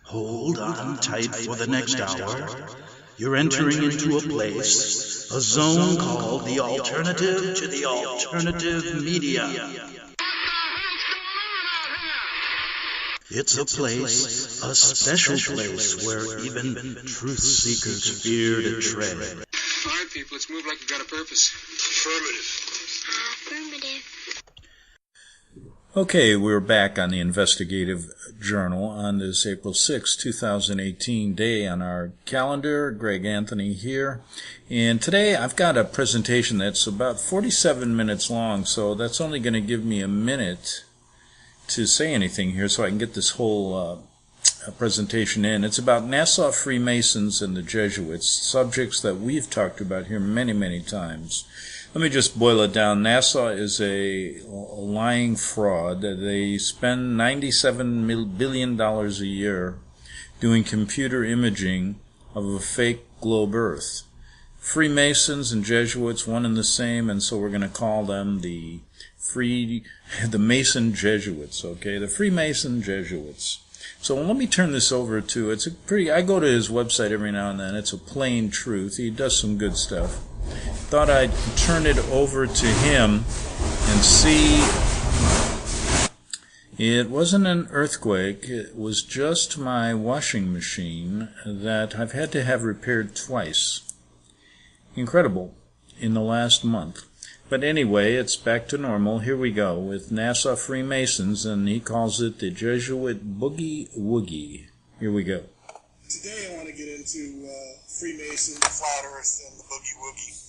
Hold on tight for the next hour. You're entering into a place, a zone called the alternative to the alternative media. It's a place, a special place where even truth seekers fear to tread. All right, people, let's move like we've got a purpose. Affirmative. Okay, we're back on the Investigative Journal on this April 6, 2018 day on our calendar. Greg Anthony here. And today I've got a presentation that's about 47 minutes long, so that's only going to give me a minute to say anything here so I can get this whole presentation in. It's about Nassau Freemasons and the Jesuits, subjects that we've talked about here many, many times. Let me just boil it down. Nassau is a lying fraud. They spend $97 billion a year doing computer imaging of a fake globe Earth. Freemasons and Jesuits, one and the same, and so we're going to call them the Mason Jesuits, okay? The Freemason Jesuits. So let me turn this over to, I go to his website every now and then. It's a plain truth. He does some good stuff. Thought I'd turn it over to him and see. It wasn't an earthquake. It was just my washing machine that I've had to have repaired twice. Incredible in the last month. But anyway, it's back to normal. Here we go with Nassau Freemasons, and he calls it the Jesuit Boogie Woogie. Here we go. Today I want to get into Freemasons, Flat Earth, and the Boogie Woogie.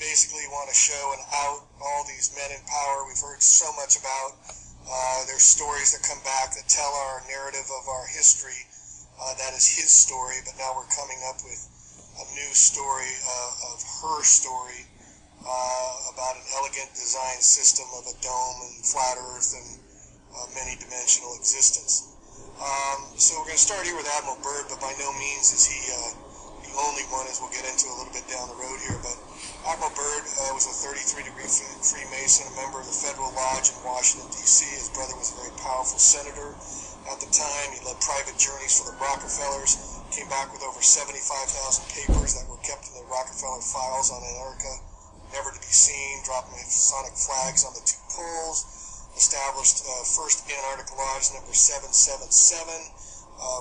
Basically want to show and out all these men in power we've heard so much about. There's stories that come back that tell our narrative of our history. That is his story, but now we're coming up with a new story of her story about an elegant design system of a dome and flat Earth and many-dimensional existence. So we're going to start here with Admiral Byrd, but by no means is he the only one, as we'll get into a little bit down the road here. But Admiral Byrd was a 33-degree Freemason, a member of the Federal Lodge in Washington, D.C. His brother was a very powerful senator at the time. He led private journeys for the Rockefellers, came back with over 75,000 papers that were kept in the Rockefeller files on Antarctica, never to be seen, dropping Masonic flags on the two poles, established First Antarctic Lodge number 777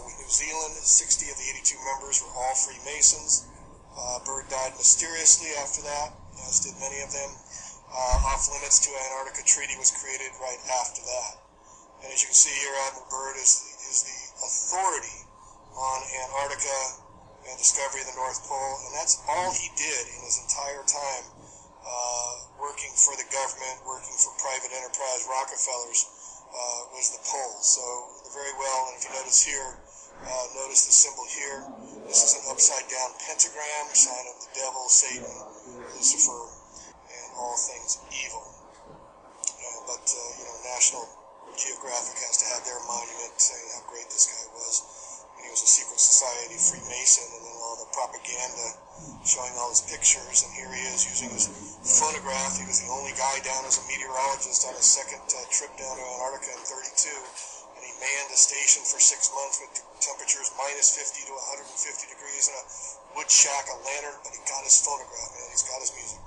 with New Zealand. 60 of the 82 members were all Freemasons. Byrd died mysteriously after that, as did many of them. Off Limits to Antarctica Treaty was created right after that. And as you can see here, Admiral Byrd is the authority on Antarctica and discovery of the North Pole, and that's all he did in his entire time working for the government, working for private enterprise Rockefellers, was the pole. So very well, and if you notice here, notice the symbol here. This is an upside-down pentagram, sign of the devil, Satan, Lucifer, and all things evil. But National Geographic has to have their monument saying how great this guy was. And he was a secret society Freemason, and then all the propaganda showing all his pictures. And here he is using his phonograph. He was the only guy down as a meteorologist on his second trip down to Antarctica in 32. And he manned a station for 6 months with temperatures minus 50 to 150 degrees in a wood shack, a lantern, but he got his phonograph, man. He's got his music.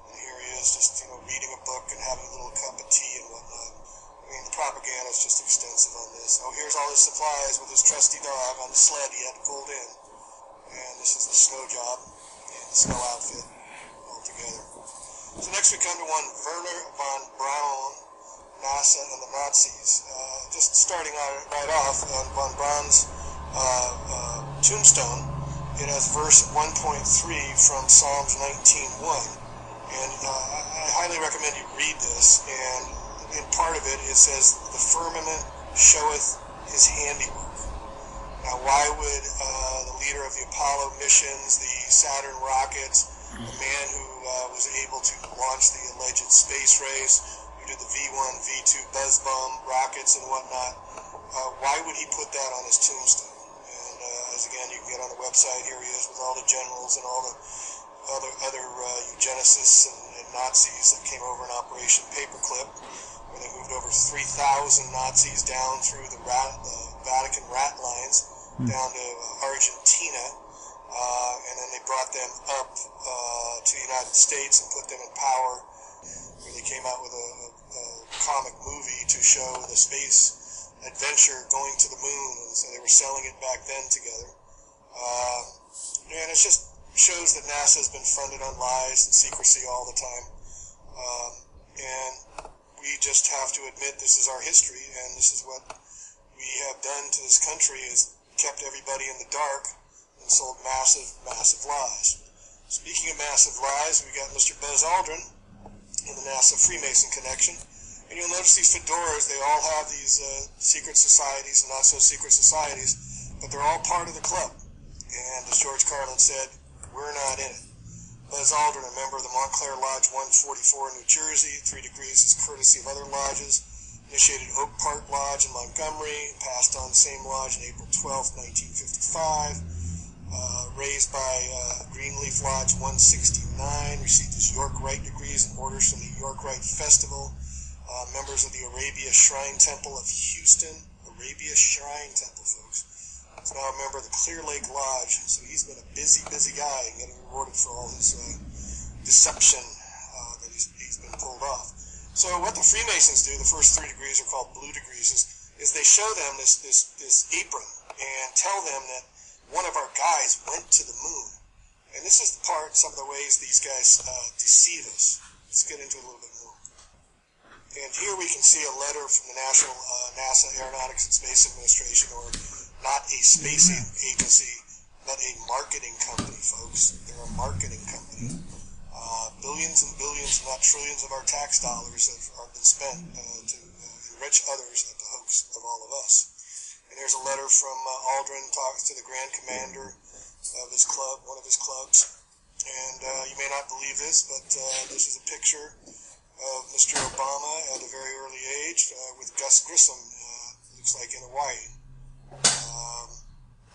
And here he is just, reading a book and having a little cup of tea and whatnot. I mean, the propaganda is just extensive on this. Oh, here's all his supplies with his trusty dog on the sled he had pulled in. And this is the snow job and the snow outfit all together. So next we come to one Werner von Braun, NASA and the Nazis. Just starting right off on von Braun's tombstone, it has verse 1.3 from Psalms 19:1. And I highly recommend you read this. And in part of it, it says, "The firmament showeth his handiwork." Now, why would the leader of the Apollo missions, the Saturn rockets, the man who was able to launch the alleged space race, who did the V1, V2 buzz bomb rockets and whatnot, why would he put that on his tombstone? And as again, you can get on the website, here he is with all the generals and all the other eugenicists and Nazis that came over in Operation Paperclip, where they moved over 3,000 Nazis down through the Vatican rat line down to Argentina, and then they brought them up to the United States and put them in power, where they came out with a comic movie to show the space adventure going to the moon, and so they were selling it back then together. And it just shows that NASA has been funded on lies and secrecy all the time. And we just have to admit this is our history, and this is what we have done to this country, is kept everybody in the dark and sold massive, massive lies. Speaking of massive lies, we got Mr. Buzz Aldrin in the NASA Freemason connection. And you'll notice these fedoras, they all have these secret societies and not so secret societies, but they're all part of the club. And as George Carlin said, we're not in it. Buzz Aldrin, a member of the Montclair Lodge 144 in New Jersey, 3 degrees is courtesy of other lodges, initiated Oak Park Lodge in Montgomery, passed on the same lodge in April 12, 1955, raised by Greenleaf Lodge 169, received his York Rite degrees and orders from the York Rite Festival, members of the Arabia Shrine Temple of Houston, Arabia Shrine Temple, folks. He's now a member of the Clear Lake Lodge, so he's been a busy, busy guy and getting rewarded for all his deception that he's been pulled off. So what the Freemasons do, the first 3 degrees are called blue degrees, is they show them this apron and tell them that one of our guys went to the moon. And this is some of the ways these guys deceive us. Let's get into it a little bit more. And here we can see a letter from the National NASA Aeronautics and Space Administration, or not a space agency, but a marketing company, folks. They're a marketing company. Billions and billions, if not trillions, of our tax dollars have been spent to enrich others at the hoax of all of us. And here's a letter from Aldrin, talks to the Grand Commander of his club, one of his clubs. And you may not believe this, but this is a picture of Mr. Obama at a very early age with Gus Grissom, looks like in Hawaii.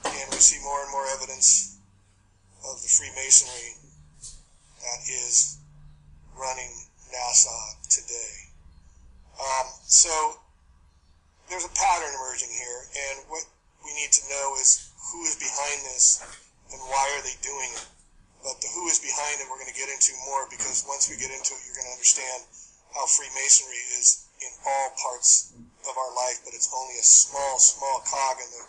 And we see more and more evidence of the Freemasonry that is running NASA today. So there's a pattern emerging here, and what we need to know is who is behind this and why are they doing it. But the who is behind it we're going to get into more, because once we get into it, you're going to understand how Freemasonry is in all parts of our life, but it's only a small, small cog in the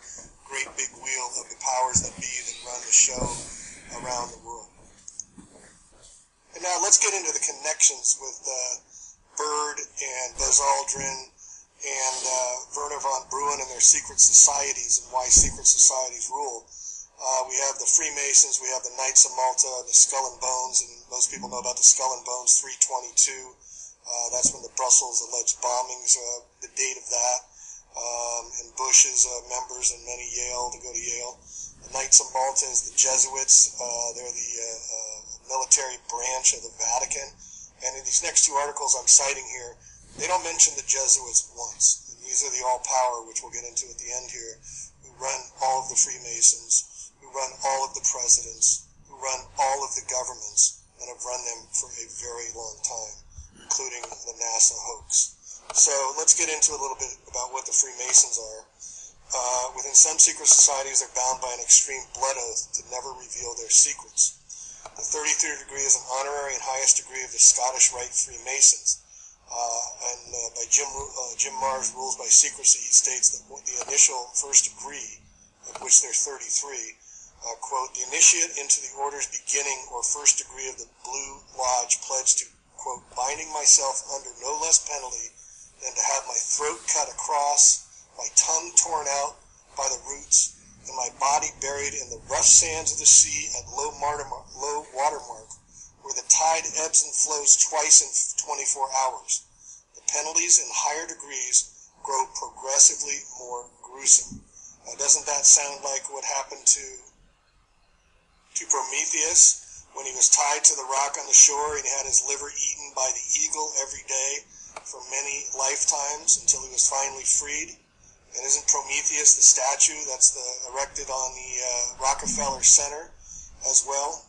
great big wheel of the powers that be that run the show around the world. And now let's get into the connections with Byrd and Buzz Aldrin and Werner von Braun and their secret societies, and why secret societies rule. We have the Freemasons, we have the Knights of Malta, the Skull and Bones, and most people know about the Skull and Bones 322. That's when the Brussels alleged bombings, the date of that, and Bush's members and many Yale to go to Yale. The Knights of Malta is the Jesuits. They're the military branch of the Vatican. And in these next 2 articles I'm citing here, they don't mention the Jesuits once. And these are the all-power, which we'll get into at the end here, who run all of the Freemasons, who run all of the presidents, who run all of the governments, and have run them for a very long time, including the NASA hoax. So let's get into a little bit about what the Freemasons are. Within some secret societies, they're bound by an extreme blood oath to never reveal their secrets. The 33rd degree is an honorary and highest degree of the Scottish Rite Freemasons. By Jim Marr's Rules by Secrecy, he states that the initial first degree, of which there's 33, quote, the initiate into the order's beginning or first degree of the Blue Lodge pledged to, quote, binding myself under no less penalty than to have my throat cut across, my tongue torn out by the roots, and my body buried in the rough sands of the sea at low water mark, where the tide ebbs and flows twice in 24 hours. The penalties in higher degrees grow progressively more gruesome. Doesn't that sound like what happened to Prometheus when he was tied to the rock on the shore and he had his liver eaten by the eagle every day for many lifetimes until he was finally freed? And isn't Prometheus the statue that's erected on the Rockefeller Center as well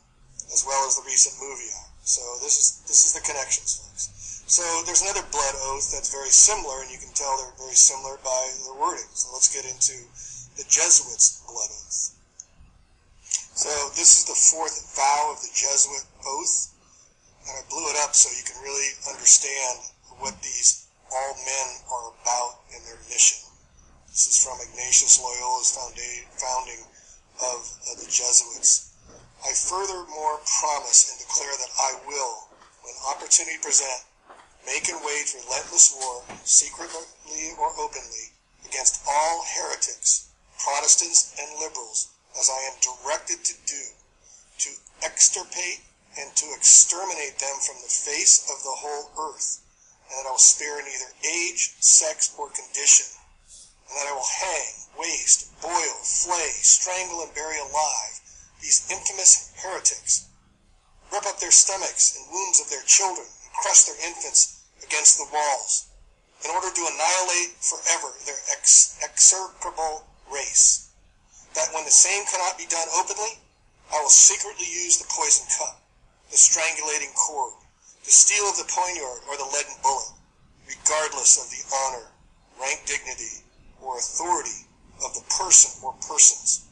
as the recent movie? So this is the connections, folks. So there's another blood oath that's very similar, and you can tell they're very similar by the wording. So let's get into the Jesuits' blood oath. So this is the fourth vow of the Jesuit oath, and I blew it up so you can really understand what these all men are about in their mission. This is from Ignatius Loyola's founding of the Jesuits. I furthermore promise and declare that I will, when opportunity present, make and wage relentless war, secretly or openly, against all heretics, Protestants and liberals, as I am directed to do, to extirpate and to exterminate them from the face of the whole earth, and that I will spare neither age, sex, or condition, and that I will hang, waste, boil, flay, strangle, and bury alive these infamous heretics, rip up their stomachs and wombs of their children, and crush their infants against the walls, in order to annihilate forever their execrable race. That when the same cannot be done openly, I will secretly use the poison cup, the strangulating cord, the steel of the poniard or the leaden bullet, regardless of the honor, rank, dignity, or authority of the person or persons,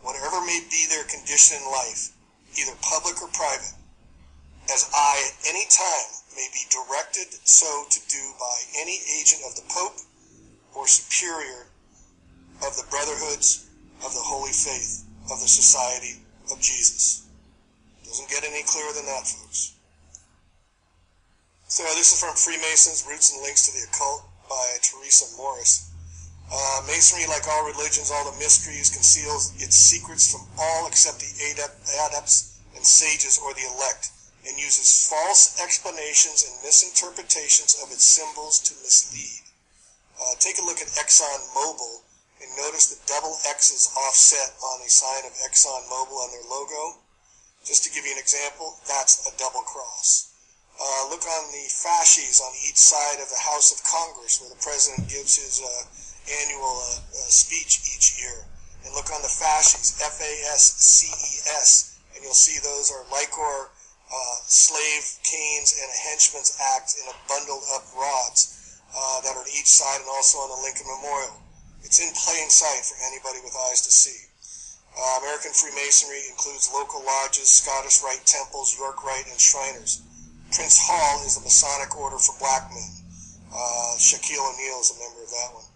whatever may be their condition in life, either public or private, as I at any time may be directed so to do by any agent of the Pope or superior of the brotherhoods of the Holy Faith of the Society of Jesus. Doesn't get any clearer than that, folks. So this is from Freemasons, Roots and Links to the Occult by Teresa Morris. Masonry, like all religions, all the mysteries, conceals its secrets from all except the adepts and sages or the elect, and uses false explanations and misinterpretations of its symbols to mislead. Take a look at Exxon Mobil and notice the double X's offset on the sign of Exxon Mobil on their logo. Just to give you an example, that's a double cross. Look on the fasces on each side of the House of Congress where the president gives his annual speech each year. And look on the fasces, F-A-S-C-E-S, and you'll see those are Lycor slave canes and a henchman's axe in a bundled up rods that are on each side and also on the Lincoln Memorial. It's in plain sight for anybody with eyes to see. American Freemasonry includes local lodges, Scottish Rite temples, York Rite, and Shriners. Prince Hall is the Masonic order for black men. Shaquille O'Neal is a member of that one.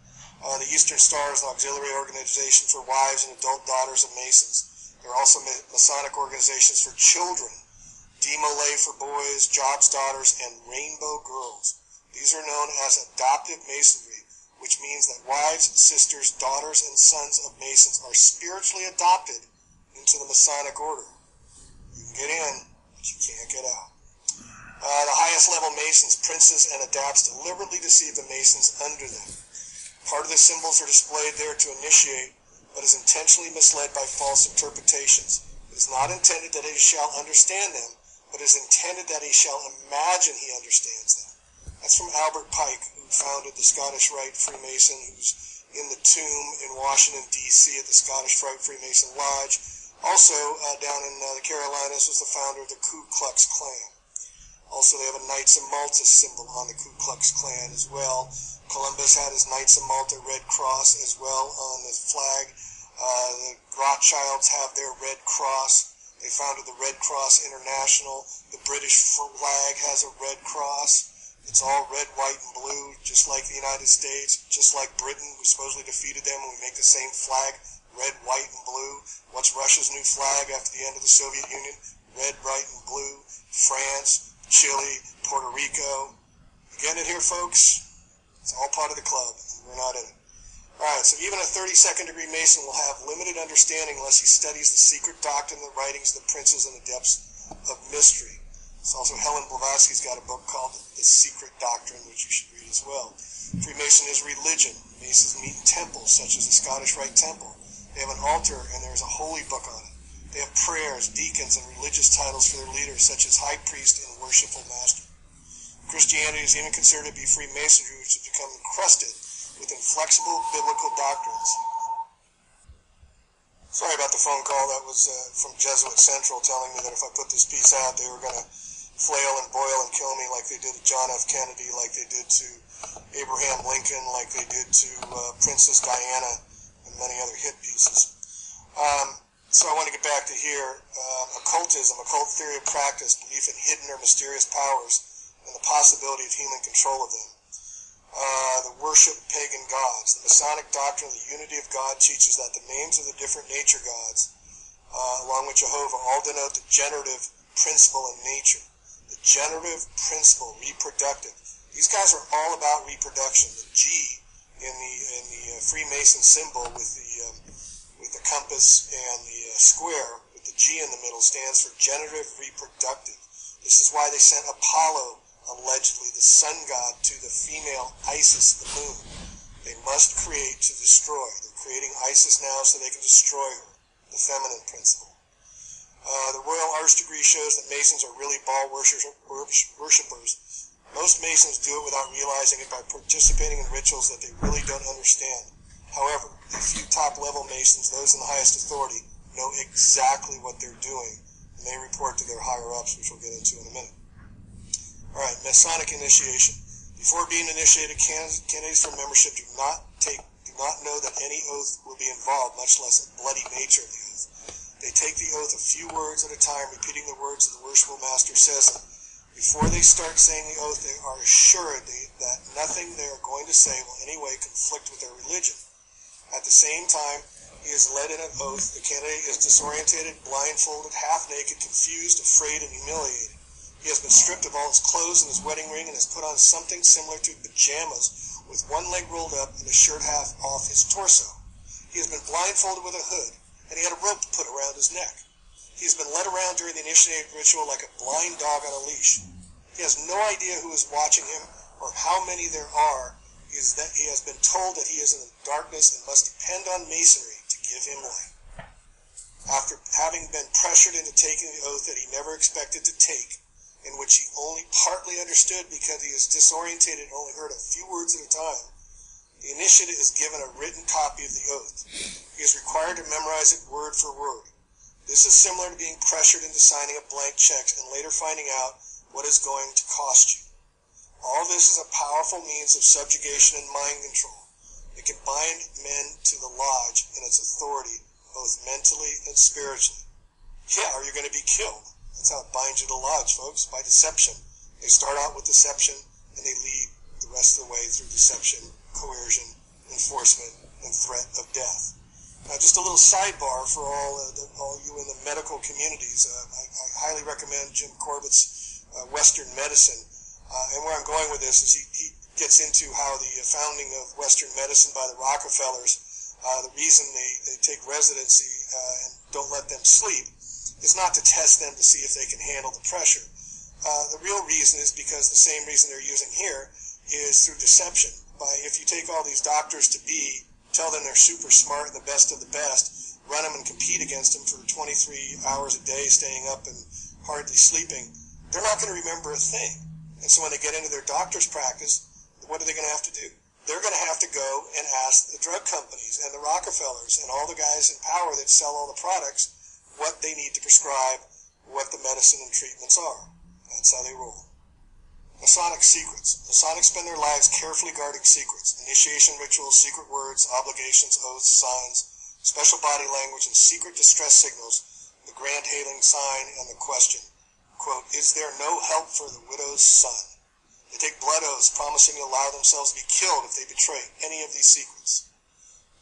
The Eastern Star is an auxiliary organization for wives and adult daughters of Masons. There are also Masonic organizations for children, Demolay for boys, Job's daughters, and Rainbow Girls. These are known as adoptive Masonry, which means that wives, sisters, daughters, and sons of Masons are spiritually adopted into the Masonic order. You can get in, but you can't get out. The highest level Masons, princes, and adapts deliberately deceive the Masons under them. Part of the symbols are displayed there to initiate, but is intentionally misled by false interpretations. It is not intended that he shall understand them, but is intended that he shall imagine he understands them. That's from Albert Pike, who founded the Scottish Rite Freemason, who's in the tomb in Washington, D.C. at the Scottish Rite Freemason Lodge. Also, down in the Carolinas, was the founder of the Ku Klux Klan. Also, they have a Knights of Malta symbol on the Ku Klux Klan as well. Columbus had his Knights of Malta Red Cross as well on the flag. The Rothschilds have their Red Cross. They founded the Red Cross International. The British flag has a Red Cross. It's all red, white, and blue, just like the United States, just like Britain. We supposedly defeated them, and we make the same flag, red, white, and blue. What's Russia's new flag after the end of the Soviet Union? Red, white, and blue. France, Chile, Puerto Rico. You getting it here, folks? It's all part of the club. We're not in it. Alright, so even a 32nd degree Mason will have limited understanding unless he studies the secret doctrine, the writings of the princes, and the depths of mystery. It's also Helen Blavatsky's got a book called The Secret Doctrine, which you should read as well. Freemason is religion. Masons meet in temples, such as the Scottish Rite Temple. They have an altar, and there's a holy book on it. They have prayers, deacons, and religious titles for their leaders, such as high priest and worshipful master. Christianity is even considered to be Freemasonry, which has become encrusted with inflexible biblical doctrines. Sorry about the phone call. That was from Jesuit Central telling me that if I put this piece out, they were going to flail and boil and kill me like they did to John F. Kennedy, like they did to Abraham Lincoln, like they did to Princess Diana and many other hit pieces. So I want to get back to here. Occultism, occult theory of practice, belief in hidden or mysterious powers, and the possibility of human control of them. The worship of pagan gods. The Masonic doctrine of the unity of God teaches that the names of the different nature gods, along with Jehovah, all denote the generative principle in nature. The generative principle, reproductive. These guys are all about reproduction. The G in the Freemason symbol with the compass and the square with the G in the middle stands for generative reproductive. This is why they sent Apollo, allegedly the sun god, to the female Isis, the moon. They must create to destroy. They're creating Isis now so they can destroy her, the feminine principle. The Royal Arch degree shows that Masons are really Baal worshippers. Most Masons do it without realizing it by participating in rituals that they really don't understand. However, the few top-level Masons, those in the highest authority, know exactly what they're doing, and they report to their higher-ups, which we'll get into in a minute. All right, Masonic initiation. Before being initiated, candidates for membership do not know that any oath will be involved, much less the bloody nature of the oath. They take the oath a few words at a time, repeating the words that the worshipful master says. Before they start saying the oath, they are assured that nothing they are going to say will in any way conflict with their religion. At the same time, he is led in an oath. The candidate is disorientated, blindfolded, half-naked, confused, afraid, and humiliated. He has been stripped of all his clothes and his wedding ring and has put on something similar to pajamas with one leg rolled up and a shirt half off his torso. He has been blindfolded with a hood, and he had a rope put around his neck. He has been led around during the initiating ritual like a blind dog on a leash. He has no idea who is watching him or how many there are. He has been told that he is in the darkness and must depend on masonry to give him light. After having been pressured into taking the oath that he never expected to take, in which he only partly understood because he is disorientated and only heard a few words at a time, the initiate is given a written copy of the oath. He is required to memorize it word for word. This is similar to being pressured into signing a blank check and later finding out what is going to cost you. All this is a powerful means of subjugation and mind control. It can bind men to the lodge and its authority, both mentally and spiritually. Yeah, or you're going to be killed. That's how it binds you to the lodge, folks, by deception. They start out with deception, and they lead the rest of the way through deception, coercion, enforcement, and threat of death. Now, just a little sidebar for all you in the medical communities. I highly recommend Jim Corbett's Western Medicine. And where I'm going with this is he gets into how the founding of Western medicine by the Rockefellers, the reason they take residency and don't let them sleep is not to test them to see if they can handle the pressure. The real reason is because the same reason they're using here is through deception. If you take all these doctors to be, tell them they're super smart and the best of the best, run them and compete against them for 23 hours a day, staying up and hardly sleeping, they're not going to remember a thing. And so when they get into their doctor's practice, what are they going to have to do? They're going to have to go and ask the drug companies and the Rockefellers and all the guys in power that sell all the products what they need to prescribe, what the medicine and treatments are. That's how they roll. Masonic secrets. Masonics spend their lives carefully guarding secrets, initiation rituals, secret words, obligations, oaths, signs, special body language, and secret distress signals, the grand hailing sign, and the question. Quote, is there no help for the widow's son? They take blood oaths promising to allow themselves to be killed if they betray any of these secrets.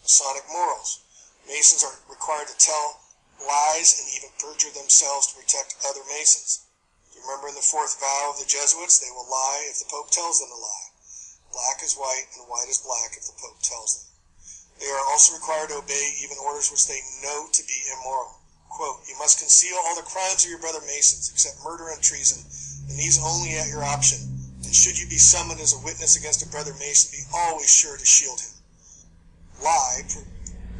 Masonic morals. Masons are required to tell lies and even perjure themselves to protect other Masons. You remember in the fourth vow of the Jesuits, they will lie if the Pope tells them to lie. Black is white and white is black if the Pope tells them. They are also required to obey even orders which they know to be immoral. Quote, you must conceal all the crimes of your brother Masons, except murder and treason, and these only at your option. And should you be summoned as a witness against a brother Mason, be always sure to shield him. Lie,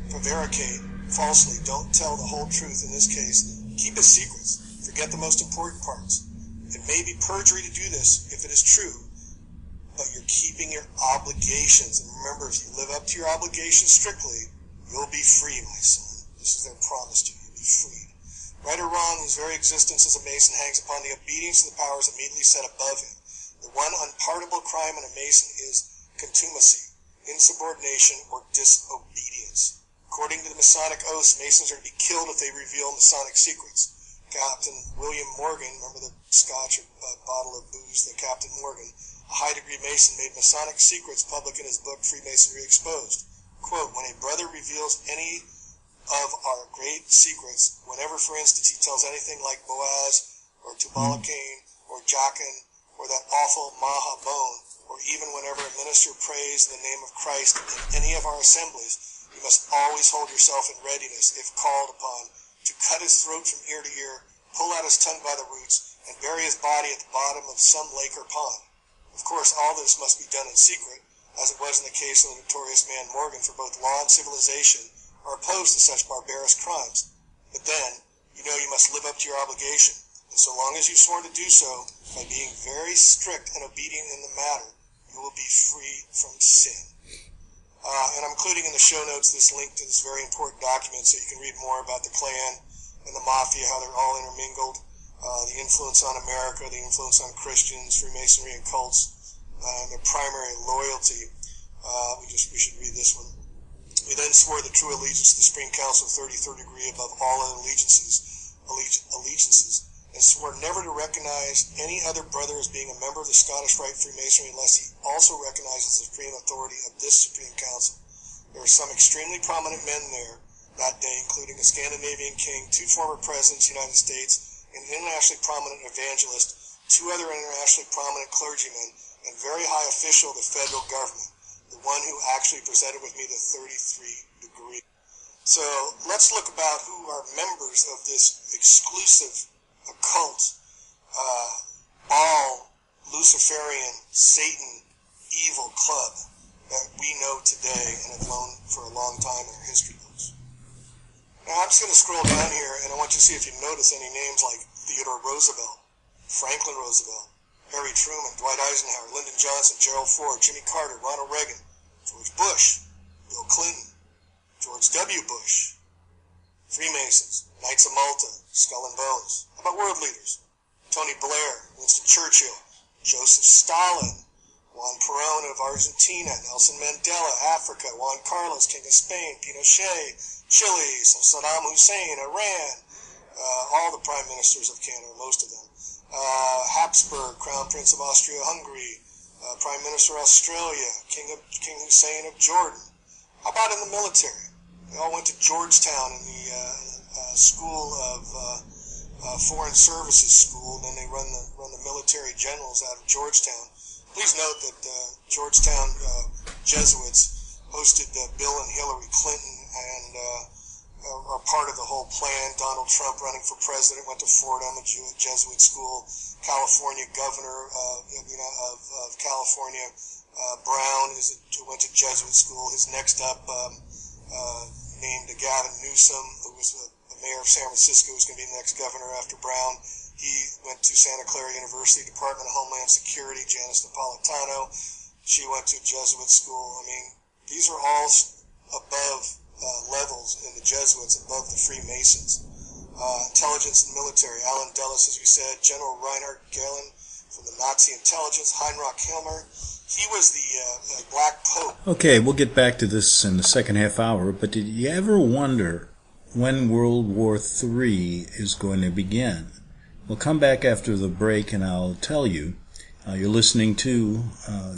prevaricate, falsely, don't tell the whole truth in this case. Keep his secrets. Forget the most important parts. It may be perjury to do this if it is true, but you're keeping your obligations. And remember, if you live up to your obligations strictly, you'll be free, my son. This is their promise to you. Freed. Right or wrong, his very existence as a Mason hangs upon the obedience to the powers immediately set above him. The one unpardonable crime in a Mason is contumacy, insubordination, or disobedience. According to the Masonic oaths, Masons are to be killed if they reveal Masonic secrets. Captain William Morgan, remember the Scotch bottle of booze, the Captain Morgan, a high-degree Mason, made Masonic secrets public in his book, Freemasonry Exposed. Quote, when a brother reveals any of our great secrets, whenever, for instance, he tells anything like Boaz, or Tubal-Cain, or Jachin, or that awful Mahabone, or even whenever a minister prays in the name of Christ in any of our assemblies, you must always hold yourself in readiness, if called upon, to cut his throat from ear to ear, pull out his tongue by the roots, and bury his body at the bottom of some lake or pond. Of course, all this must be done in secret, as it was in the case of the notorious man Morgan, for both law and civilization are opposed to such barbarous crimes. But then, you know you must live up to your obligation, and so long as you've sworn to do so, by being very strict and obedient in the matter, you will be free from sin. And I'm including in the show notes this link to this very important document so you can read more about the Klan and the Mafia, how they're all intermingled, the influence on America, the influence on Christians, Freemasonry and cults, and their primary loyalty. We should read this one. We then swore the true allegiance to the Supreme Council, 33rd degree above all other allegiances, and swore never to recognize any other brother as being a member of the Scottish Rite Freemasonry unless he also recognizes the supreme authority of this Supreme Council. There were some extremely prominent men there that day, including a Scandinavian king, 2 former presidents of the United States, an internationally prominent evangelist, 2 other internationally prominent clergymen, and very high official of the federal government, the one who actually presented with me the 33 degree. So let's look about who are members of this exclusive occult, all Luciferian, Satan, evil club that we know today and have known for a long time in our history books. Now I'm just going to scroll down here and I want you to see if you notice any names like Theodore Roosevelt, Franklin Roosevelt, Harry Truman, Dwight Eisenhower, Lyndon Johnson, Gerald Ford, Jimmy Carter, Ronald Reagan, George Bush, Bill Clinton, George W. Bush, Freemasons, Knights of Malta, Skull and Bones. How about world leaders? Tony Blair, Winston Churchill, Joseph Stalin, Juan Perón of Argentina, Nelson Mandela, Africa, Juan Carlos, King of Spain, Pinochet, Chile, Saddam Hussein, Iran, all the prime ministers of Canada, most of them. Habsburg, Crown Prince of Austria-Hungary, Prime Minister of Australia, King Hussein of Jordan. How about in the military? They all went to Georgetown in the School of Foreign Services School, and then they run the military generals out of Georgetown. Please note that Georgetown Jesuits hosted Bill and Hillary Clinton and are part of the whole plan. Donald Trump running for president went to Fordham, a Jesuit school. California governor of California, Brown, went to Jesuit school. His next up, named Gavin Newsom, who was the mayor of San Francisco, who's going to be the next governor after Brown. He went to Santa Clara University, Department of Homeland Security. Janice Napolitano, she went to Jesuit school. I mean, these are all above levels in the Jesuits, above the Freemasons. Intelligence and military. Alan Dulles, as we said, General Reinhard Gehlen from the Nazi intelligence, Heinrich Himmler. He was the Black Pope. Okay, we'll get back to this in the second half hour, but did you ever wonder when World War III is going to begin? We'll come back after the break and I'll tell you. You're listening to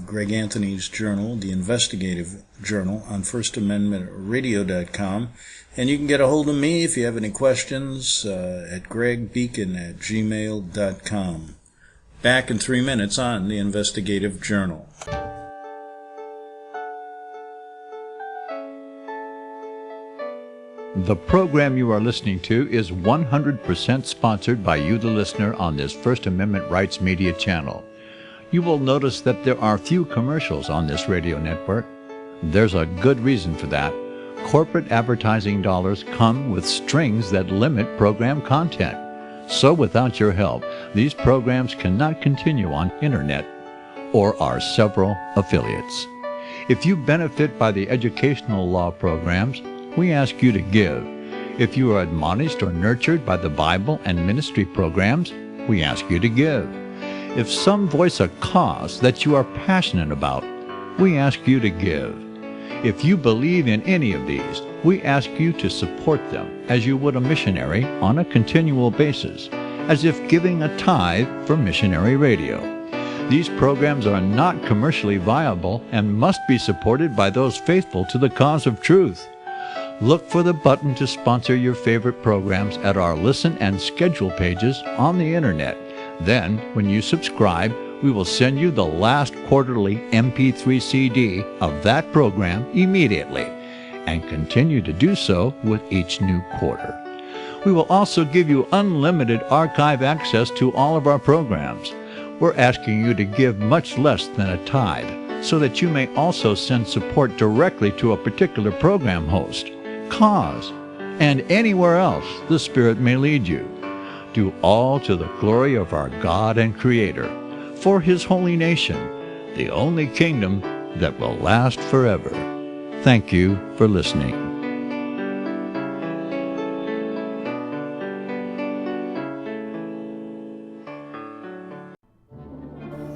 Greg Anthony's journal, the investigative journal, on FirstAmendmentRadio.com. And you can get a hold of me if you have any questions at gregbeacon@gmail.com. Back in 3 minutes on the investigative journal. The program you are listening to is 100% sponsored by you, the listener, on this First Amendment Rights Media channel. You will notice that there are few commercials on this radio network. There's a good reason for that. Corporate advertising dollars come with strings that limit program content. So without your help, these programs cannot continue on internet or our several affiliates. If you benefit by the educational law programs, we ask you to give. If you are admonished or nurtured by the Bible and ministry programs, we ask you to give. If some voice a cause that you are passionate about, we ask you to give. If you believe in any of these, we ask you to support them as you would a missionary on a continual basis, as if giving a tithe for missionary radio. These programs are not commercially viable and must be supported by those faithful to the cause of truth. Look for the button to sponsor your favorite programs at our listen and schedule pages on the internet. Then, when you subscribe, we will send you the last quarterly MP3 CD of that program immediately, and continue to do so with each new quarter. We will also give you unlimited archive access to all of our programs. We're asking you to give much less than a tithe, so that you may also send support directly to a particular program host, cause, and anywhere else the Spirit may lead you. Do all to the glory of our God and Creator, for His holy nation, the only kingdom that will last forever. Thank you for listening.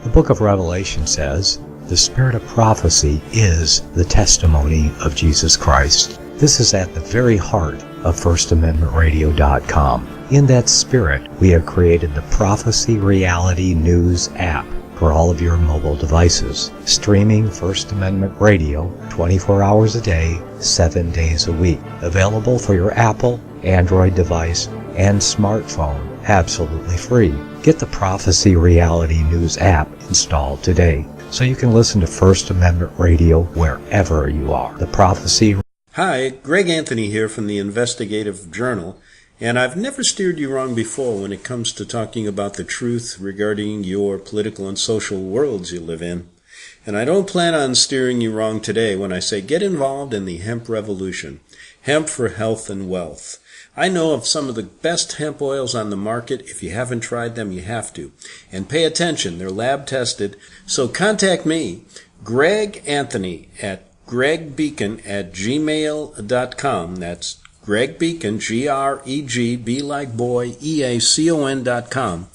The book of Revelation says, "The spirit of prophecy is the testimony of Jesus Christ." This is at the very heart of FirstAmendmentRadio.com. In that spirit, we have created the Prophecy Reality News app for all of your mobile devices, streaming First Amendment Radio 24 hours a day, 7 days a week. Available for your Apple, Android device, and smartphone, absolutely free. Get the Prophecy Reality News app installed today so you can listen to First Amendment Radio wherever you are. The Prophecy. Hi, Greg Anthony here from the Investigative Journal, and I've never steered you wrong before when it comes to talking about the truth regarding your political and social worlds you live in. And I don't plan on steering you wrong today when I say get involved in the hemp revolution, hemp for health and wealth. I know of some of the best hemp oils on the market. If you haven't tried them, you have to. And pay attention, they're lab tested. So contact me, Greg Anthony, at gregbeacon@gmail.com. That's Greg Beacon, G-R-E-G, like boy, EACON.com.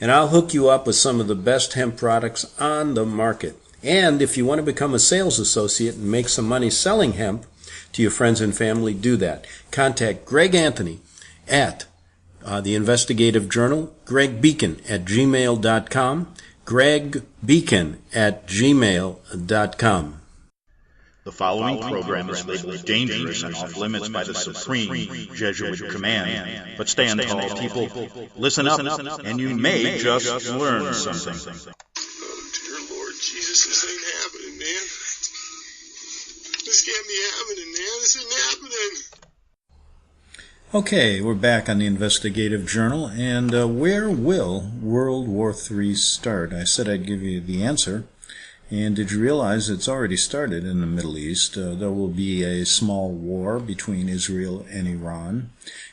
And I'll hook you up with some of the best hemp products on the market. And if you want to become a sales associate and make some money selling hemp to your friends and family, do that. Contact Greg Anthony at the Investigative Journal, gregbeacon@gmail.com, gregbeacon@gmail.com. The following program is labeled dangerous and off limits by the Supreme Jesuit Command. But stand tall, people. Listen up, and you may just learn something. Oh, dear Lord Jesus, this ain't happening, man. This can't be happening, man. This isn't happening. Okay, we're back on the Investigative Journal, and where will World War III start? I said I'd give you the answer. And did you realize it's already started in the Middle East? There will be a small war between Israel and Iran.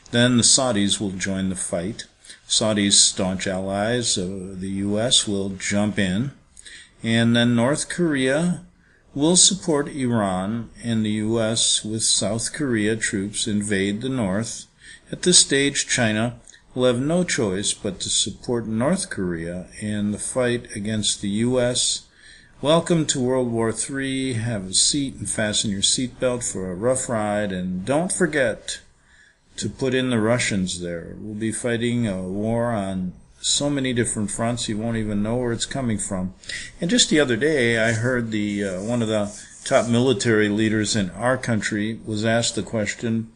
Then the Saudis will join the fight. Saudis' staunch allies, the U.S., will jump in. And then North Korea will support Iran, and the U.S., with South Korea troops, invade the North. At this stage, China will have no choice but to support North Korea in the fight against the U.S. Welcome to World War III. Have a seat and fasten your seatbelt for a rough ride. And don't forget to put in the Russians there. We'll be fighting a war on so many different fronts you won't even know where it's coming from. And just the other day, I heard one of the top military leaders in our country was asked the question,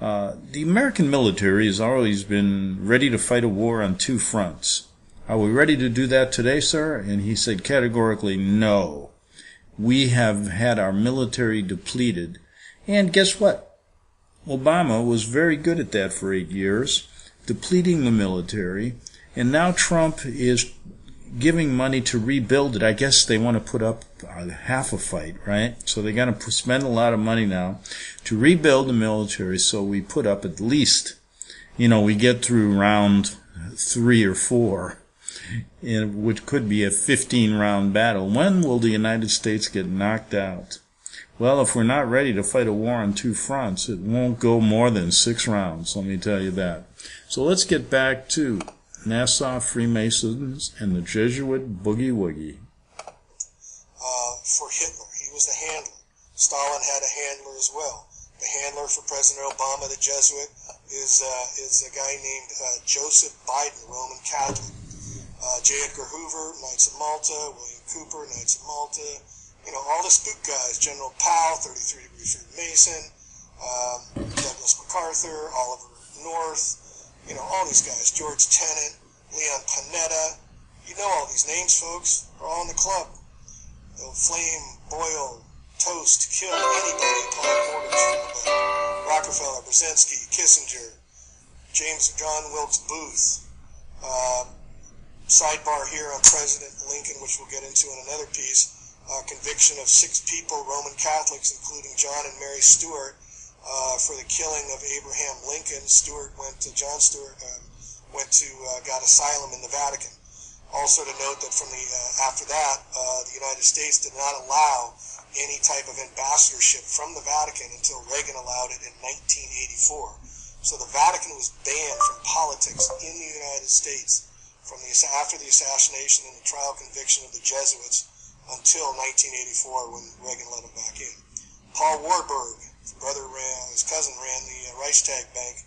the American military has always been ready to fight a war on two fronts. Are we ready to do that today, sir? And he said categorically, no. We have had our military depleted. And guess what? Obama was very good at that for 8 years, depleting the military. And now Trump is giving money to rebuild it. I guess they want to put up half a fight, right? So they got to spend a lot of money now to rebuild the military, so we put up at least, we get through round 3 or 4, which could be a 15-round battle. When will the United States get knocked out? Well, if we're not ready to fight a war on two fronts, it won't go more than 6 rounds, let me tell you that. So let's get back to Nassau Freemasons and the Jesuit Boogie Woogie. For Hitler, he was the handler. Stalin had a handler as well. The handler for President Obama, the Jesuit, is a guy named Joseph Biden, Roman Catholic. J. Edgar Hoover, Knights of Malta. William Cooper, Knights of Malta. All the spook guys. General Powell, 33-degree Freemason. Douglas MacArthur, Oliver North. All these guys. George Tenet, Leon Panetta. All these names, folks. Are all in the club. They'll flame, boil, toast, kill anybody upon orders. Rockefeller, Brzezinski, Kissinger, James John Wilkes Booth. Sidebar here on President Lincoln, which we'll get into in another piece. Conviction of 6 people, Roman Catholics, including John and Mary Stewart, for the killing of Abraham Lincoln. John Stewart got asylum in the Vatican. Also to note that after that, the United States did not allow any type of ambassadorship from the Vatican until Reagan allowed it in 1984. So the Vatican was banned from politics in the United States after the assassination and the trial conviction of the Jesuits until 1984 when Reagan let him back in. Paul Warburg, his cousin ran the Reichstag Bank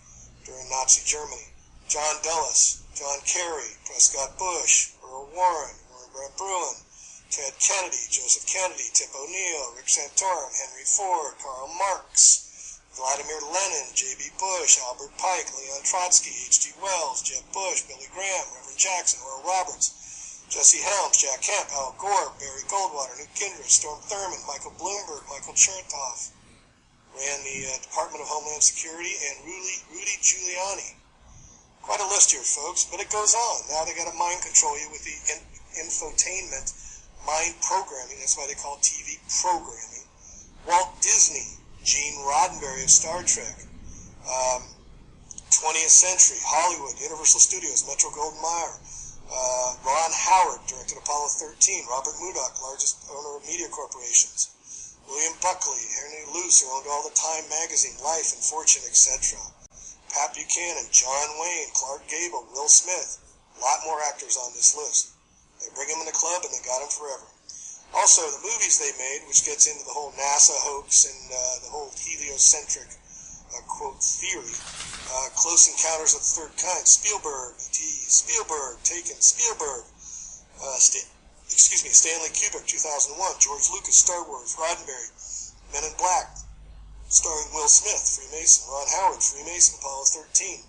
during Nazi Germany. John Dulles, John Kerry, Prescott Bush, Earl Warren, Wilbur Bruin, Ted Kennedy, Joseph Kennedy, Tip O'Neill, Rick Santorum, Henry Ford, Karl Marx, Vladimir Lenin, J.B. Bush, Albert Pike, Leon Trotsky, H.G. Wells, Jeb Bush, Billy Graham, Reverend Jackson, Oral Roberts, Jesse Helms, Jack Kemp, Al Gore, Barry Goldwater, Newt Gingrich, Storm Thurmond, Michael Bloomberg, Michael Chertoff, ran the Department of Homeland Security, and Rudy Giuliani. Quite a list here, folks, but it goes on. Now they got to mind control you with the infotainment, mind programming. That's why they call TV programming. Walt Disney, Gene Roddenberry of Star Trek, 20th Century, Hollywood, Universal Studios, Metro-Goldwyn-Mayer, Ron Howard directed Apollo 13, Robert Murdoch, largest owner of media corporations, William Buckley, Henry Luce, who owned all the Time magazine, Life and Fortune, etc., Pat Buchanan, John Wayne, Clark Gable, Will Smith, a lot more actors on this list. They bring them in the club and they got them forever. Also, the movies they made, which gets into the whole NASA hoax and the whole heliocentric, quote, theory. Close Encounters of the Third Kind, Spielberg, Taken, Spielberg, Stanley Kubrick, 2001, George Lucas, Star Wars, Roddenberry, Men in Black, starring Will Smith, Freemason, Ron Howard, Freemason, Apollo 13.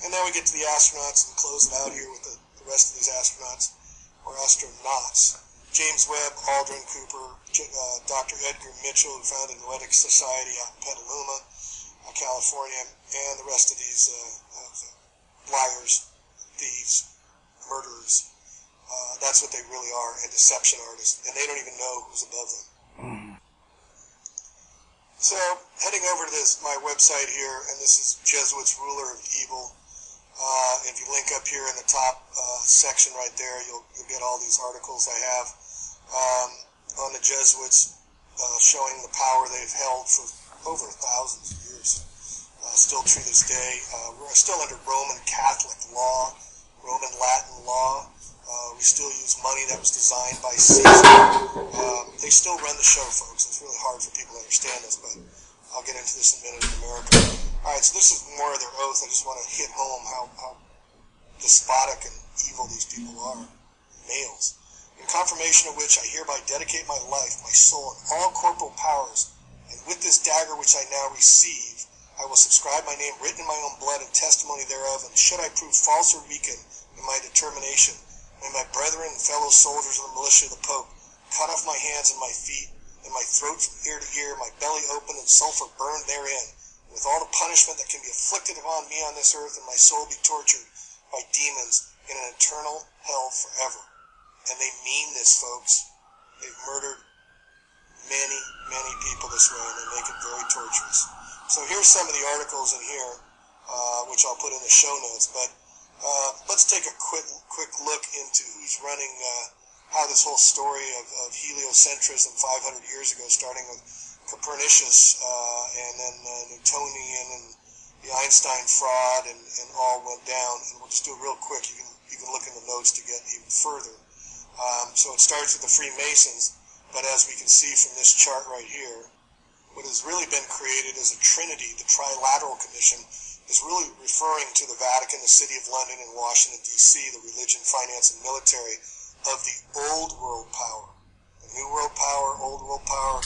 And now we get to the astronauts and close it out here with the rest of these astronauts, or astronauts. James Webb, Aldrin Cooper, Dr. Edgar Mitchell, who founded the Noetic Society out in Petaluma, California, and the rest of these liars, thieves, murderers. That's what they really are, and deception artists, and they don't even know who's above them. So, heading over to my website here, and this is Jesuits, Ruler of Evil. If you link up here in the top section right there, you'll get all these articles I have on the Jesuits, showing the power they've held for over thousands of years. Still to this day, we're still under Roman Catholic law, Roman Latin law. We still use money that was designed by Caesar. They still run the show, folks. It's really hard for people to understand this, but I'll get into this in a minute in America. All right, so this is more of their oath. I just want to hit home how despotic and evil these people are. Males. In confirmation of which I hereby dedicate my life, my soul, and all corporal powers, and with this dagger which I now receive, I will subscribe my name written in my own blood and testimony thereof, and should I prove false or weaken in my determination, may my brethren and fellow soldiers of the militia of the Pope cut off my hands and my feet, and my throat from ear to ear, my belly open, and sulfur burned therein, with all the punishment that can be inflicted upon me on this earth, and my soul be tortured by demons in an eternal hell forever. And they mean this, folks. They've murdered many, many people this way, and they make it very torturous. So here's some of the articles in here, which I'll put in the show notes, but let's take a quick look into who's running, how this whole story of heliocentrism 500 years ago, starting with Copernicus, and then Newtonian and the Einstein fraud, and all went down. And we'll just do it real quick. You can look in the notes to get even further. So it starts with the Freemasons, but as we can see from this chart right here, what has really been created as a trinity, the Trilateral Commission, is really referring to the Vatican, the City of London, and Washington, D.C., the religion, finance, and military of the old world power. The new world power, old world power,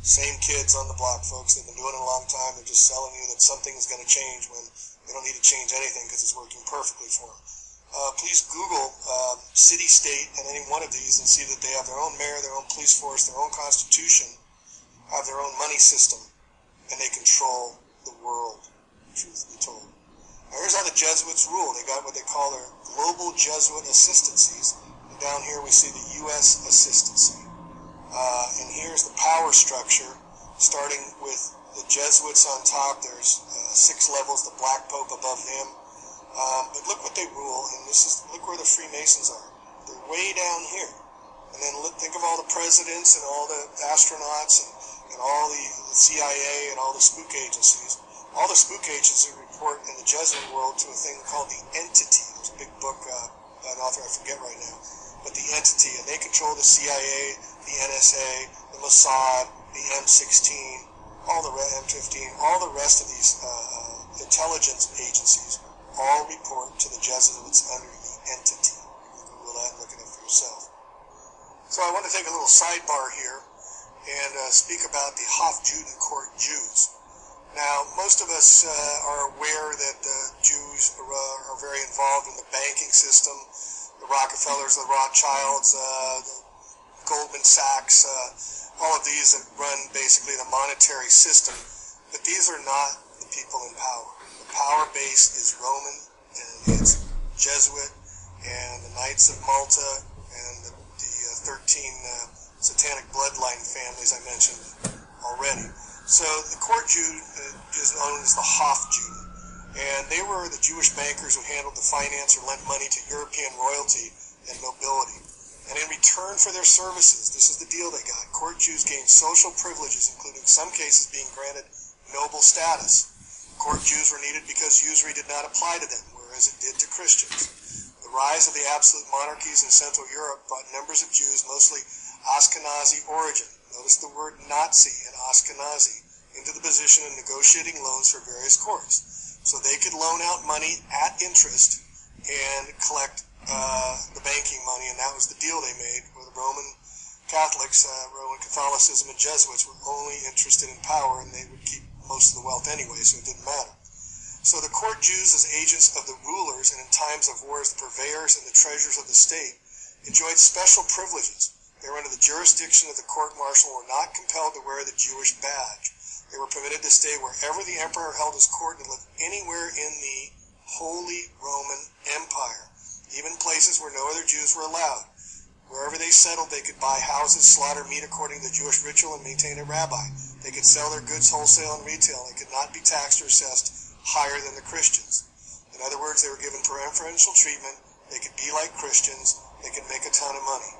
same kids on the block, folks. They've been doing it a long time. They're just selling you that something is going to change when they don't need to change anything because it's working perfectly for them. Please Google city-state and any one of these and see that they have their own mayor, their own police force, their own constitution, have their own money system, and they control the world, truth be told. Now, here's how the Jesuits rule. They got what they call their global Jesuit assistancies. And down here we see the U.S. assistancy. And here's the power structure, starting with the Jesuits on top. There's 6 levels, the Black Pope above them. But look what they rule, and look where the Freemasons are. They're way down here. And then think of all the presidents and all the astronauts and all the CIA and all the spook agencies. All the spook agencies report in the Jesuit world to a thing called the Entity. There's a big book, an author I forget right now. But the Entity, and they control the CIA, the NSA, the Mossad, the M16, all the M15, all the rest of these intelligence agencies all report to the Jesuits under the Entity. You can Google that and look it up for yourself. So I want to take a little sidebar here and speak about the Hofjudencourt Jews. Now, most of us are aware that the Jews are very involved in the banking system, the Rockefellers, the Rothschilds, the Goldman Sachs, all of these that run basically the monetary system. But these are not the people in power. The power base is Roman, and it's Jesuit, and the Knights of Malta, and the 13 satanic bloodline families I mentioned already. So the court Jude is known as the Hofjuden, and they were the Jewish bankers who handled the finance or lent money to European royalty and nobility. And in return for their services, this is the deal they got, court Jews gained social privileges, including some cases being granted noble status. Court Jews were needed because usury did not apply to them, whereas it did to Christians. The rise of the absolute monarchies in Central Europe brought numbers of Jews, mostly Ashkenazi origin, notice the word Nazi and Ashkenazi, into the position of negotiating loans for various courts. So they could loan out money at interest and collect the banking money, and that was the deal they made, where the Roman Catholics, Roman Catholicism and Jesuits were only interested in power, and they would keep most of the wealth anyway, so it didn't matter. So the court Jews, as agents of the rulers, and in times of war as the purveyors and the treasurers of the state, enjoyed special privileges. They were under the jurisdiction of the court-martial and were not compelled to wear the Jewish badge. They were permitted to stay wherever the emperor held his court and live anywhere in the Holy Roman Empire, even places where no other Jews were allowed. Wherever they settled, they could buy houses, slaughter meat according to the Jewish ritual, and maintain a rabbi. They could sell their goods wholesale and retail. They could not be taxed or assessed higher than the Christians. In other words, they were given preferential treatment. They could be like Christians. They could make a ton of money.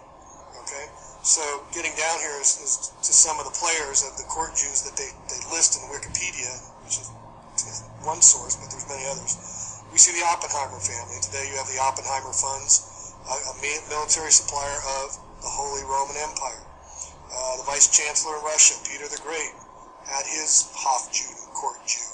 Okay? So getting down here is to some of the players of the court Jews that they list in Wikipedia, which is one source, but there's many others. We see the Oppenheimer family. Today you have the Oppenheimer funds, a military supplier of the Holy Roman Empire. The Vice Chancellor in Russia, Peter the Great, had his Hofjuden, court Jew.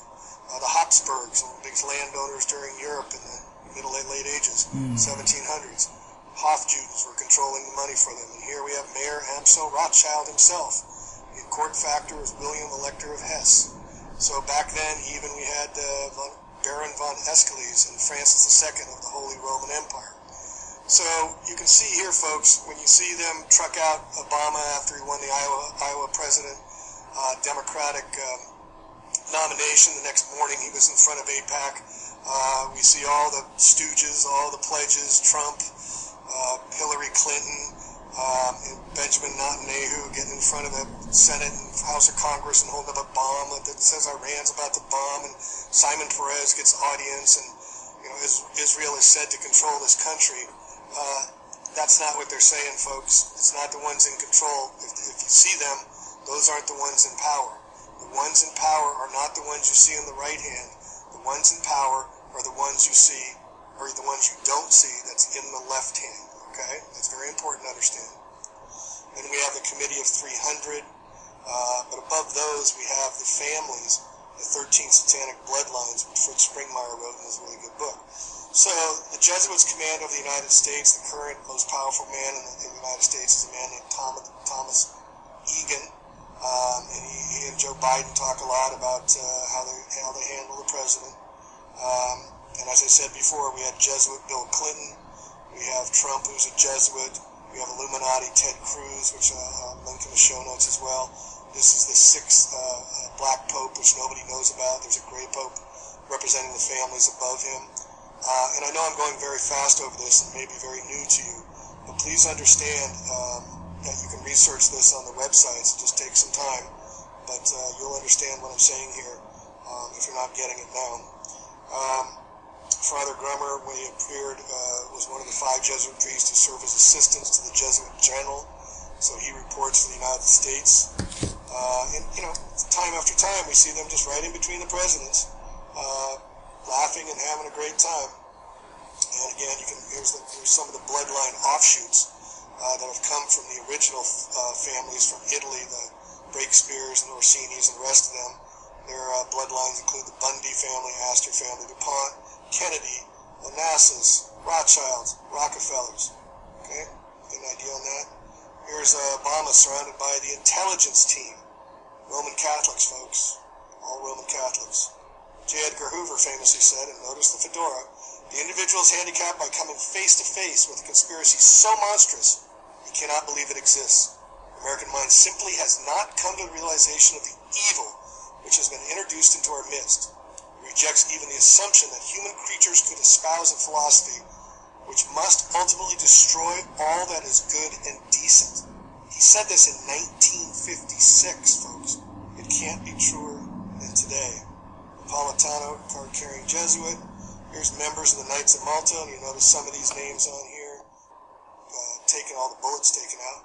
The Habsburgs, one of the biggest landowners during Europe in the Middle and Late Ages, 1700s. Hofjudens were controlling the money for them. And here we have Mayor Amso Rothschild himself. The court factor was William Elector of Hesse. So back then, even we had Baron von Escaldes and Francis II of the Holy Roman Empire. So you can see here, folks, when you see them truck out Obama after he won the Iowa president Democratic nomination, the next morning he was in front of AIPAC. We see all the stooges, all the pledges, Trump, Hillary Clinton, and Benjamin Netanyahu getting in front of the Senate and House of Congress and holding up a bomb that says Iran's about to bomb, and Simon Perez gets audience, and Israel is said to control this country. That's not what they're saying, folks. It's not the ones in control. If you see them, those aren't the ones in power. The ones in power are not the ones you see on the right hand. The ones in power are the ones you see, or the ones you don't see that's in the left hand. Okay? That's very important to understand. Then we have the Committee of 300. But above those, we have the families, the 13 satanic bloodlines, which Fritz Springmeier wrote in his really good book. So the Jesuits command over the United States, the current most powerful man in the United States is a man named Thomas Egan. And he and Joe Biden talk a lot about how they handle the president. And as I said before, we had Jesuit Bill Clinton. We have Trump, who's a Jesuit. We have Illuminati Ted Cruz, which I'll link in the show notes as well. This is the sixth black pope, which nobody knows about. There's a gray pope representing the families above him. And I know I'm going very fast over this and may be very new to you, but please understand that you can research this on the websites. It just takes some time, but you'll understand what I'm saying here if you're not getting it now. Father Grummer, when he appeared, was one of the 5 Jesuit priests who serve as assistants to the Jesuit general, so he reports to the United States. And, time after time, we see them just right in between the presidents, laughing and having a great time. And again, here's some of the bloodline offshoots that have come from the original families from Italy, the Breakspears and Orsinis and the rest of them. Their bloodlines include the Bundy family, Astor family, DuPont, Kennedy, Onassis, Rothschilds, Rockefellers. Okay, get an idea on that? Here's Obama surrounded by the intelligence team. Roman Catholics, folks. All Roman Catholics. J. Edgar Hoover famously said, and notice the fedora, the individual is handicapped by coming face to face with a conspiracy so monstrous he cannot believe it exists. The American mind simply has not come to the realization of the evil which has been introduced into our midst. It rejects even the assumption that human creatures could espouse a philosophy which must ultimately destroy all that is good and decent. He said this in 1956, folks. It can't be truer than today. Napolitano, card-carrying Jesuit. Here's members of the Knights of Malta, and you notice some of these names on here, all the bullets taken out.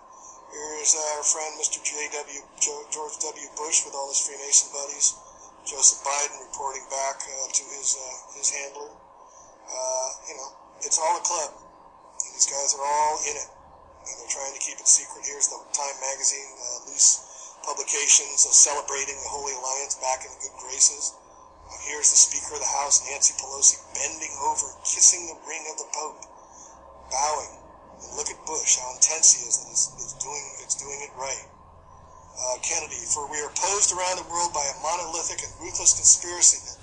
Here's our friend Mr. George W. Bush with all his Freemason buddies. Joseph Biden reporting back to his handler. It's all a club. And these guys are all in it. And they're trying to keep it secret. Here's the Time magazine, loose publications celebrating the Holy Alliance back in good graces. Here's the Speaker of the House, Nancy Pelosi, bending over, kissing the ring of the Pope, bowing. And look at Bush, how intense he is, and it's doing it right. Kennedy, for we are opposed around the world by a monolithic and ruthless conspiracy that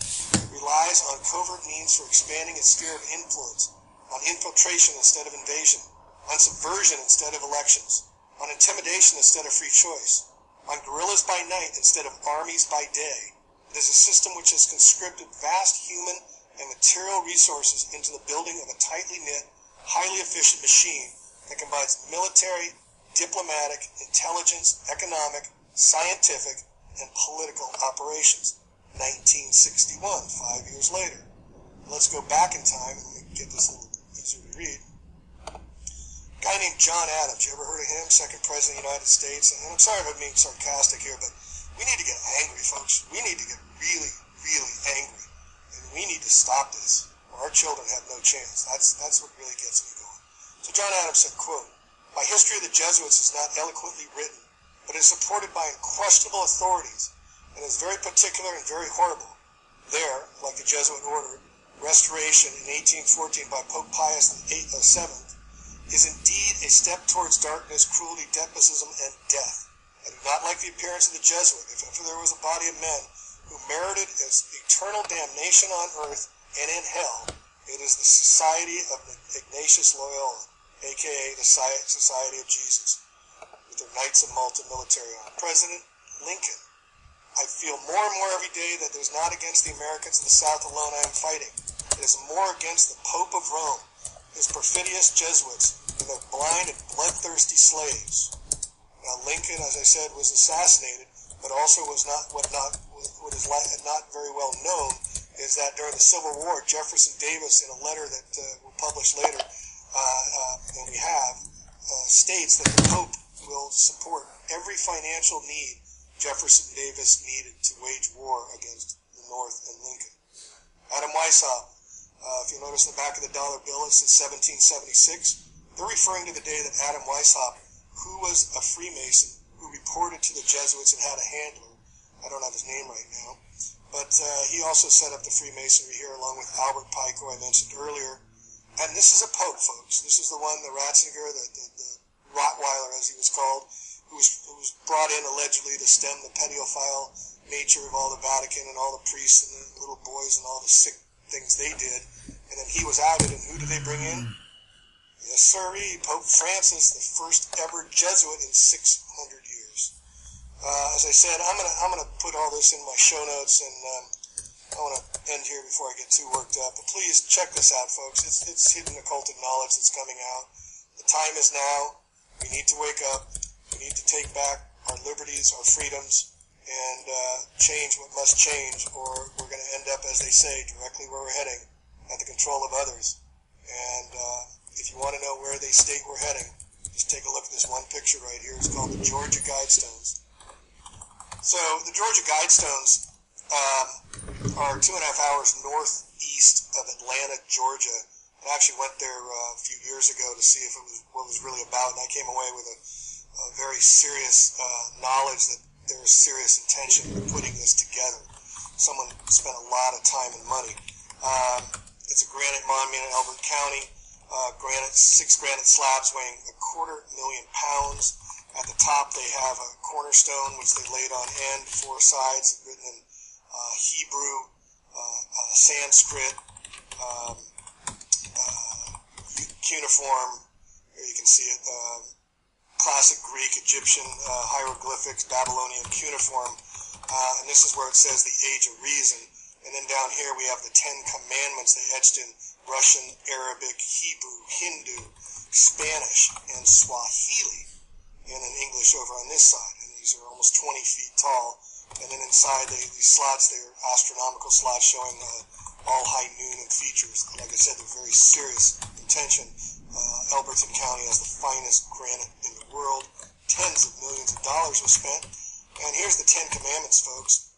relies on covert means for expanding its sphere of influence, on infiltration instead of invasion, on subversion instead of elections, on intimidation instead of free choice, on guerrillas by night instead of armies by day. It is a system which has conscripted vast human and material resources into the building of a tightly knit, highly efficient machine that combines military, diplomatic, intelligence, economic, scientific, and political operations. 1961, 5 years later. Let's go back in time and get this a little easier to read. A guy named John Adams, you ever heard of him? Second President of the United States. And I'm sorry if I'm being sarcastic here, but we need to get angry, folks. We need to get really, really angry. And we need to stop this, or our children have no chance. That's what really gets me going. So John Adams said, quote, "My history of the Jesuits is not eloquently written, but is supported by unquestionable authorities, and is very particular and very horrible. There, like the Jesuit order, restoration in 1814 by Pope Pius VII is indeed a step towards darkness, cruelty, despotism, and death. I do not like the appearance of the Jesuit. If ever there was a body of men who merited as eternal damnation on earth and in hell, it is the Society of Ignatius Loyola, a.k.a. the Society of Jesus, with their Knights of Malta military arm. President Lincoln, I feel more and more every day that it is not against the Americans in the South alone I am fighting. It is more against the Pope of Rome, his perfidious Jesuits, and their blind and bloodthirsty slaves." Now Lincoln, as I said, was assassinated, but also was what is not very well known is that during the Civil War, Jefferson Davis, in a letter that we'll publish later, and we have, states that the Pope will support every financial need Jefferson Davis needed to wage war against the North and Lincoln. Adam Weishaupt, if you notice in the back of the dollar bill, it says 1776. They're referring to the day that Adam Weishaupt, who was a Freemason, who reported to the Jesuits and had a handler. I don't have his name right now. But he also set up the Freemasonry here along with Albert Pike, who I mentioned earlier. And this is a pope, folks. This is the one, the Ratzinger, the Rottweiler, as he was called, who was brought in allegedly to stem the pedophile nature of all the Vatican and all the priests and the little boys and all the sick things they did. And then he was outed, and who did they bring in? Yes, sirree, Pope Francis, the first ever Jesuit in 600 years. As I said, I'm gonna put all this in my show notes, and I want to end here before I get too worked up. But please check this out, folks. It's hidden occulted knowledge that's coming out. The time is now. We need to wake up. We need to take back our liberties, our freedoms, and change what must change, or we're going to end up, as they say, directly where we're heading, at the control of others. And if you want to know where they state we're heading, just take a look at this one picture right here. It's called the Georgia Guidestones. So the Georgia Guidestones are 2.5 hours northeast of Atlanta, Georgia. I actually went there a few years ago to see if it was what it was really about, and I came away with a very serious knowledge that there was serious intention in putting this together. Someone spent a lot of time and money. It's a granite monument in Elbert County. 6 granite slabs weighing 250,000 pounds. At the top, they have a cornerstone, which they laid on end, 4 sides, written in Hebrew, Sanskrit, cuneiform. Here you can see it. Classic Greek, Egyptian hieroglyphics, Babylonian cuneiform. And this is where it says the Age of Reason. And then down here we have the 10 Commandments. They etched in Russian, Arabic, Hebrew, Hindu, Spanish, and Swahili. And in English over on this side. And these are almost 20 feet tall. And then inside these slots, they're astronomical slots showing all high noon and features. Like I said, they're very serious intention. Elberton County has the finest granite in the world. Tens of millions of dollars was spent. And here's the 10 Commandments, folks.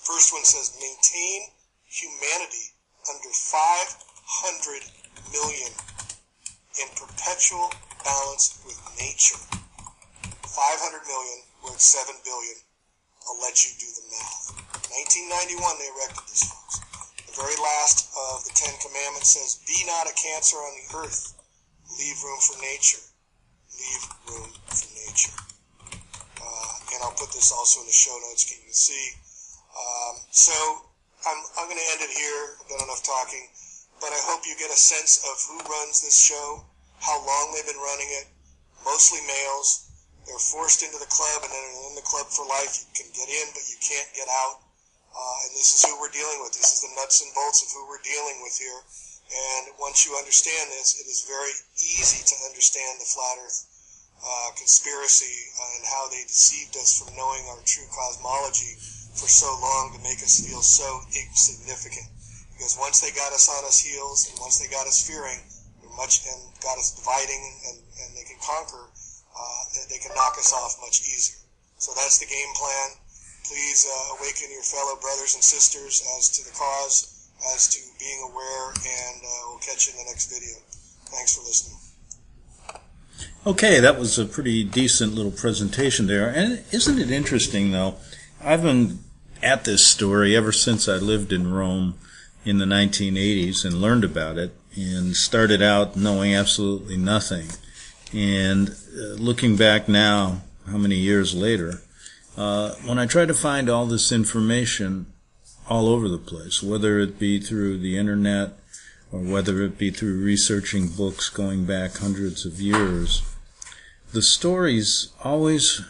First one says, maintain humanity under 500 million in perpetual balance with nature. 500 million, we're at 7 billion. I'll let you do the math. 1991, they erected this, folks. The very last of the 10 Commandments says, be not a cancer on the earth. Leave room for nature. Leave room for nature. And I'll put this also in the show notes so you can see. So I'm going to end it here. I've done enough talking. But I hope you get a sense of who runs this show, how long they've been running it. Mostly males. They're forced into the club, and then in the club for life. You can get in, but you can't get out. And this is who we're dealing with. This is the nuts and bolts of who we're dealing with here. And once you understand this, it is very easy to understand the Flat Earth conspiracy and how they deceived us from knowing our true cosmology for so long to make us feel so insignificant. Because once they got us on us heels, and once they got us fearing, and got us dividing, and they can conquer, they can knock us off much easier. So that's the game plan. Please awaken your fellow brothers and sisters as to the cause, as to being aware, and we'll catch you in the next video. Thanks for listening. Okay, that was a pretty decent little presentation there. And isn't it interesting, though? I've been at this story ever since I lived in Rome in the 1980s and learned about it, and started out knowing absolutely nothing. And looking back now, how many years later, when I try to find all this information all over the place, whether it be through the internet or whether it be through researching books going back hundreds of years, the stories always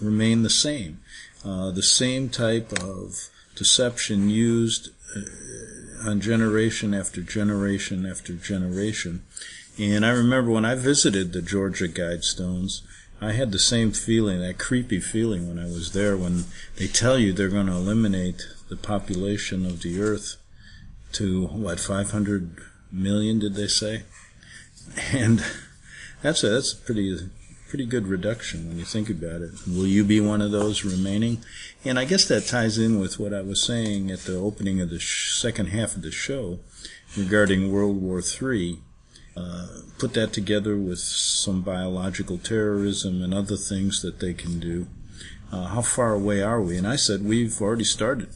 remain the same type of deception used on generation after generation after generation. And I remember when I visited the Georgia Guidestones, I had the same feeling, that creepy feeling when I was there, when they tell you they're going to eliminate the population of the earth to, 500 million, did they say? And that's a pretty good reduction when you think about it. Will you be one of those remaining? And I guess that ties in with what I was saying at the opening of the second half of the show regarding World War III. put that together with some biological terrorism and other things that they can do. How far away are we? And I said we've already started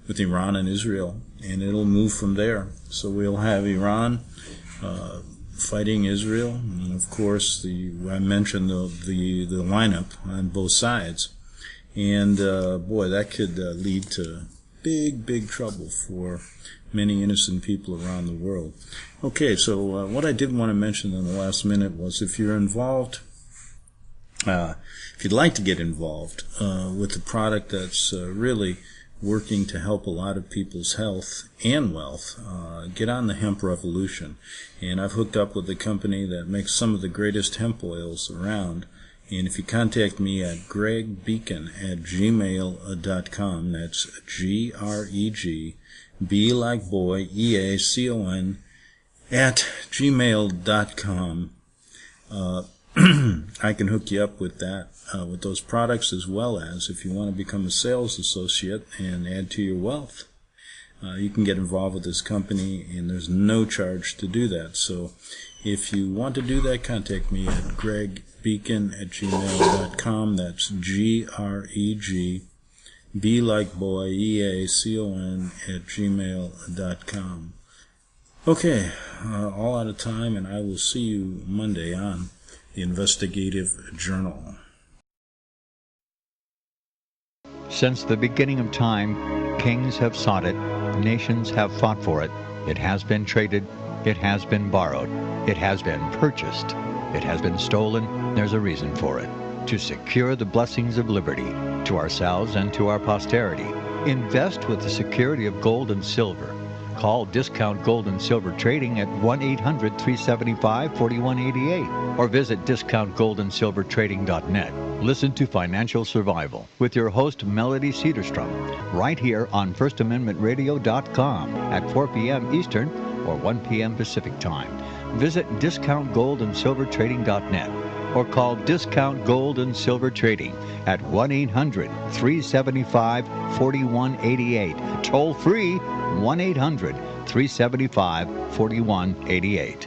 with Iran and Israel, and it'll move from there. So we'll have Iran fighting Israel, and of course I mentioned the lineup on both sides, and boy, that could lead to big trouble for many innocent people around the world. Okay, so what I did want to mention in the last minute was if you're involved, if you'd like to get involved with a product that's really working to help a lot of people's health and wealth, get on the hemp revolution. And I've hooked up with a company that makes some of the greatest hemp oils around. And if you contact me at gregbeacon@gmail.com, that's Greg, B like boy, EACON, @gmail.com, I can hook you up with that, with those products, as well as if you want to become a sales associate and add to your wealth. You can get involved with this company, and there's no charge to do that. So if you want to do that, contact me at gregbeacon@gmail.com. That's Greg, B like boy, EACON, @gmail.com. Okay, all out of time, and I will see you Monday on the Investigative Journal. Since the beginning of time, kings have sought it, nations have fought for it. It has been traded, it has been borrowed, it has been purchased, it has been stolen. There's a reason for it. To secure the blessings of liberty to ourselves and to our posterity. Invest with the security of gold and silver. Call Discount Gold and Silver Trading at 1-800-375-4188 or visit discountgoldandsilvertrading.net. Listen to Financial Survival with your host Melody Cedarstrom right here on FirstAmendmentRadio.com at 4 p.m. Eastern or 1 p.m. Pacific Time. Visit discountgoldandsilvertrading.net or call Discount Gold and Silver Trading at 1-800-375-4188. Toll free 1-800-375-4188.